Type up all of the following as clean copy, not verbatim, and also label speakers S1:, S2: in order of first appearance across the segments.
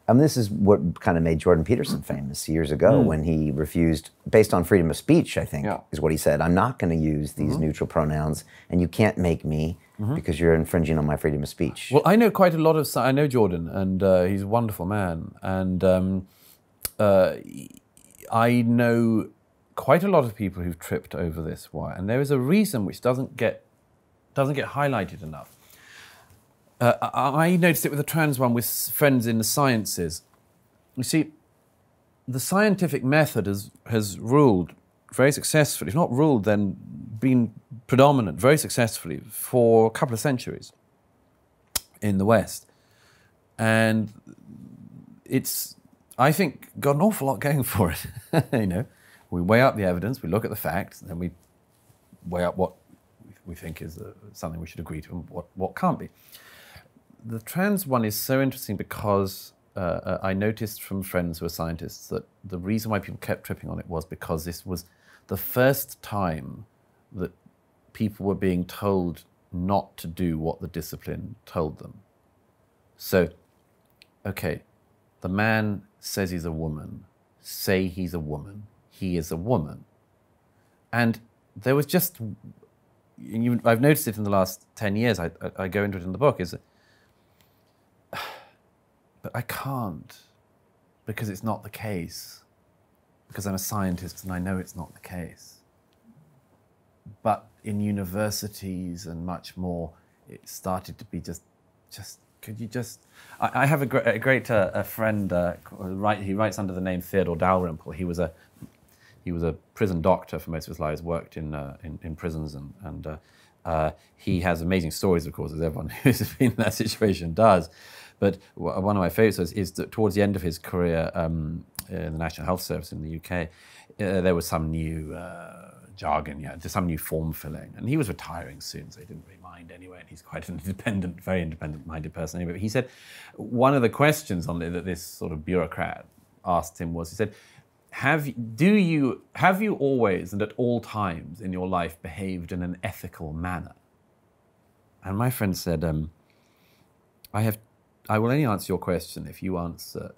S1: I mean, this is what kind of made Jordan Peterson famous years ago when he refused, based on freedom of speech, I think, is what he said. I'm not going to use these neutral pronouns, and you can't make me because you're infringing on my freedom of speech.
S2: Well, I know quite a lot of, I know Jordan, and he's a wonderful man, and I know quite a lot of people who've tripped over this wire, and there is a reason which doesn't get highlighted enough. I noticed it with a trans one with friends in the sciences. You see, the scientific method has ruled very successfully, if not ruled, then been predominant very successfully for a couple of centuries in the West. And it's, I think, got an awful lot going for it. You know, we weigh up the evidence, we look at the facts, and then we weigh up what we think is something we should agree to and what can't be. The trans one is so interesting because I noticed from friends who are scientists that the reason why people kept tripping on it was because this was the first time that people were being told not to do what the discipline told them. So, okay, the man says he's a woman, say he's a woman, he is a woman. And there was just, I've noticed it in the last 10 years, I go into it in the book, is that but I can't, because it's not the case. Because I'm a scientist and I know it's not the case. But in universities and much more, it started to be just could you just... I have a great friend, he writes under the name Theodore Dalrymple. He was a prison doctor for most of his life, worked in prisons, and he has amazing stories, of course, as everyone who's been in that situation does. But one of my favourites is that towards the end of his career in the National Health Service in the UK, there was some new jargon, some new form filling. And he was retiring soon, so he didn't really mind anyway. And he's quite an independent, very independent-minded person anyway. But he said one of the questions on that this sort of bureaucrat asked him was, he said, have you always and at all times in your life behaved in an ethical manner? And my friend said, I will only answer your question if you answer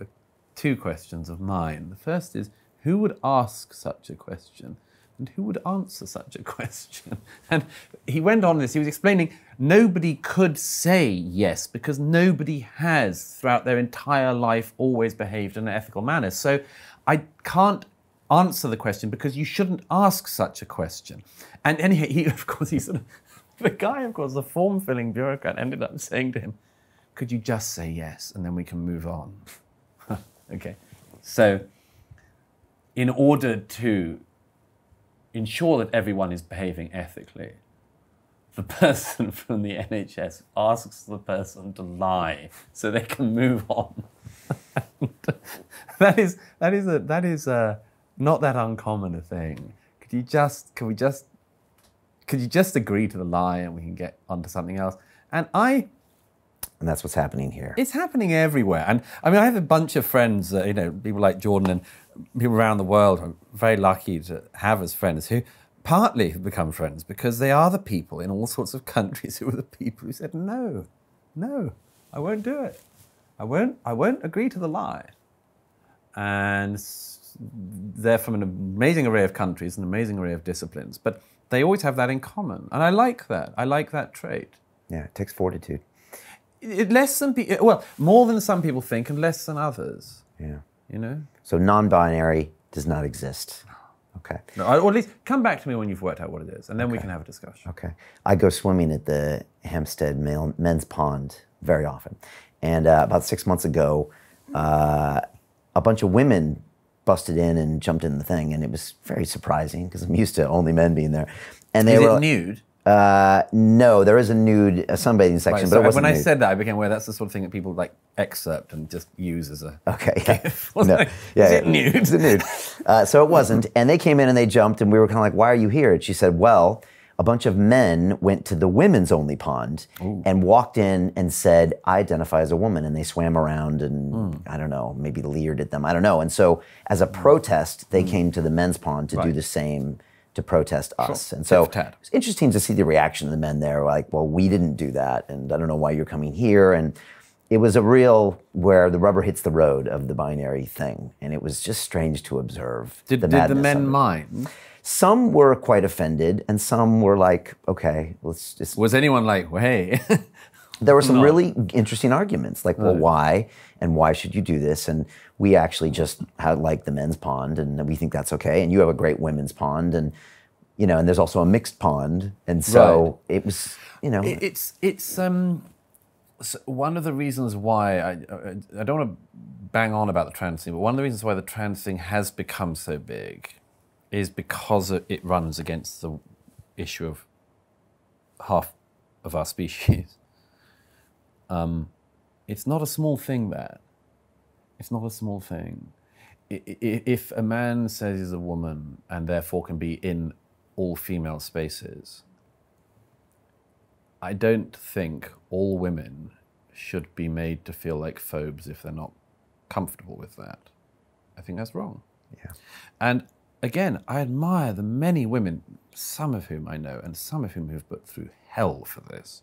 S2: two questions of mine. The first is, who would ask such a question? And who would answer such a question? And he went on this, he was explaining, nobody could say yes, because nobody has, throughout their entire life, always behaved in an ethical manner. So I can't answer the question because you shouldn't ask such a question. And he of course, the guy, of course, the form-filling bureaucrat ended up saying to him, could you just say yes, and then we can move on? Okay. So, in order to ensure that everyone is behaving ethically, the person from the NHS asks the person to lie so they can move on. that is not that uncommon a thing. Could you just agree to the lie and we can get onto something else?
S1: And that's what's happening here.
S2: It's happening everywhere. And I mean, I have a bunch of friends, people like Jordan and people around the world I'm very lucky to have as friends who partly have become friends because they are the people in all sorts of countries who are the people who said, no, I won't do it. I won't agree to the lie. And they're from an amazing array of countries, an amazing array of disciplines, but they always have that in common. And I like that. I like that trait.
S1: Yeah, it takes fortitude.
S2: More than some people think and less than others.
S1: Yeah.
S2: You know?
S1: So non-binary does not exist. Okay.
S2: No, or at least come back to me when you've worked out what it is, and then we can have a discussion.
S1: Okay. I go swimming at the Hampstead men's pond very often. And about 6 months ago, a bunch of women busted in and jumped in the thing, and it was very surprising because I'm used to only men being there. And they were
S2: nude?
S1: No, there is a nude sunbathing section,
S2: right,
S1: but it wasn't
S2: when
S1: nude.
S2: I said that, I became aware that's the sort of thing that people like excerpt and just use as a
S1: GIF.
S2: No. Is it nude?
S1: Is it nude? So it wasn't. And they came in and they jumped, and we were kind of like, why are you here? And she said, well, a bunch of men went to the women's only pond and walked in and said, I identify as a woman. And they swam around and, I don't know, maybe leered at them. I don't know. And so as a protest, they came to the men's pond to do the same, to protest us. And so it's interesting to see the reaction of the men there, like, well, we didn't do that, and I don't know why you're coming here. And it was a real where the rubber hits the road of the binary thing, and it was just strange to observe.
S2: Did the men mind?
S1: Some were quite offended, and some were like, okay, let's just...
S2: Was anyone like, well, hey?
S1: There were some really interesting arguments, like, well, why? And why should you do this? And we actually just like the men's pond, and we think that's okay. And you have a great women's pond, and, you know, and there's also a mixed pond. And so it was, you know...
S2: So one of the reasons why, I don't want to bang on about the trans thing, but one of the reasons why the trans thing has become so big is because it runs against the issue of half of our species. It's not a small thing, that. It's not a small thing. If a man says he's a woman and therefore can be in all female spaces, I don't think all women should be made to feel like phobes if they're not comfortable with that. I think that's wrong.
S1: Yeah.
S2: And again, I admire the many women, some of whom I know and some of whom have put through hell for this.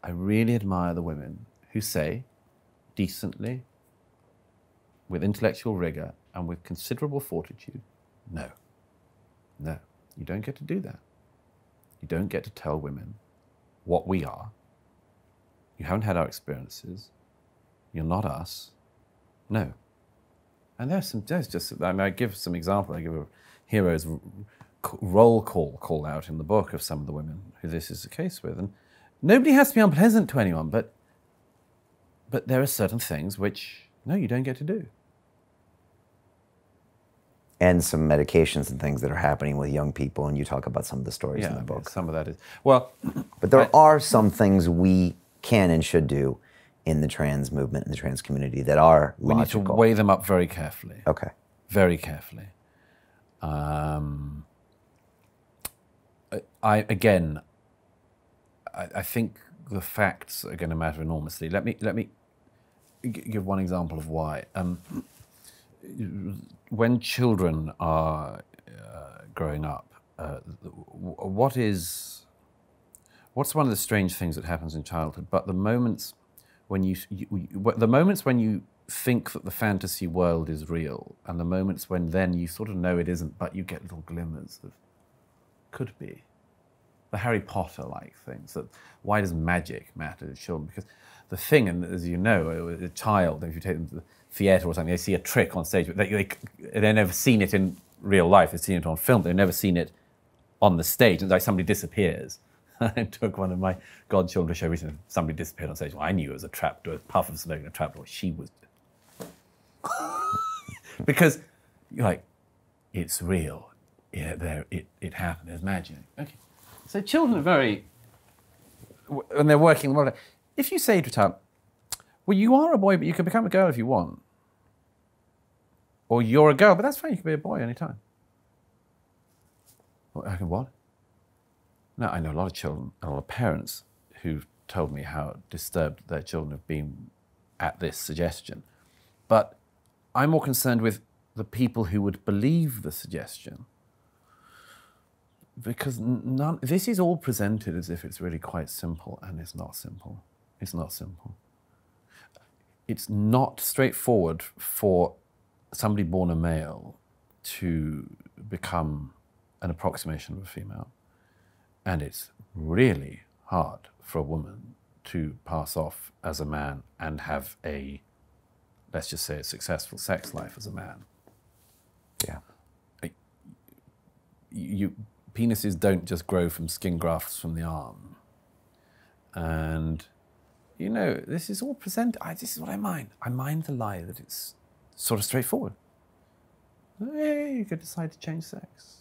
S2: I really admire the women who say, decently, with intellectual rigor and with considerable fortitude, no, you don't get to do that. You don't get to tell women what we are. You haven't had our experiences. You're not us. No. And I give some example. I give a hero's roll call out in the book of some of the women who this is the case with. And nobody has to be unpleasant to anyone, but there are certain things which, no, you don't get to do.
S1: And some medications and things that are happening with young people, and you talk about some of the stories in the book.
S2: Some of that is, well...
S1: But there are some things we can and should do in the trans movement, in the trans community, that are logical.
S2: We need to weigh them up very carefully.
S1: Okay.
S2: Very carefully. I think the facts are going to matter enormously. Let me give one example of why. When children are growing up, what's one of the strange things that happens in childhood? But the moments when you think that the fantasy world is real, and the moments when then you sort of know it isn't, but you get little glimmers of could be. The Harry Potter-like things. That why does magic matter to children? Because the thing, and as you know, a child, if you take them to the theatre or something, they see a trick on stage, but they've never seen it in real life. They've seen it on film. They've never seen it on the stage. It's like somebody disappears. I took one of my godchildren to show recently. Somebody disappeared on stage. Well, I knew it was a trapdoor, a puff of smoke in a trapdoor. She was... Because you're like, it's real. Yeah, it happened. There's magic. Okay. So children are very... When they're working in the world, if you say to a child, well, you are a boy, but you can become a girl if you want. Or you're a girl, but that's fine. You can be a boy anytime. Well, I can what? No, I know a lot of children, a lot of parents who've told me how disturbed their children have been at this suggestion. But I'm more concerned with the people who would believe the suggestion. Because this is all presented as if it's really quite simple, and it's not simple. It's not simple. It's not straightforward for somebody born a male to become an approximation of a female. And it's really hard for a woman to pass off as a man and have a, let's just say, a successful sex life as a man.
S1: Yeah.
S2: Penises don't just grow from skin grafts from the arm. And, you know, this is all presented. This is what I mind. I mind the lie that it's sort of straightforward. Hey, you could decide to change sex.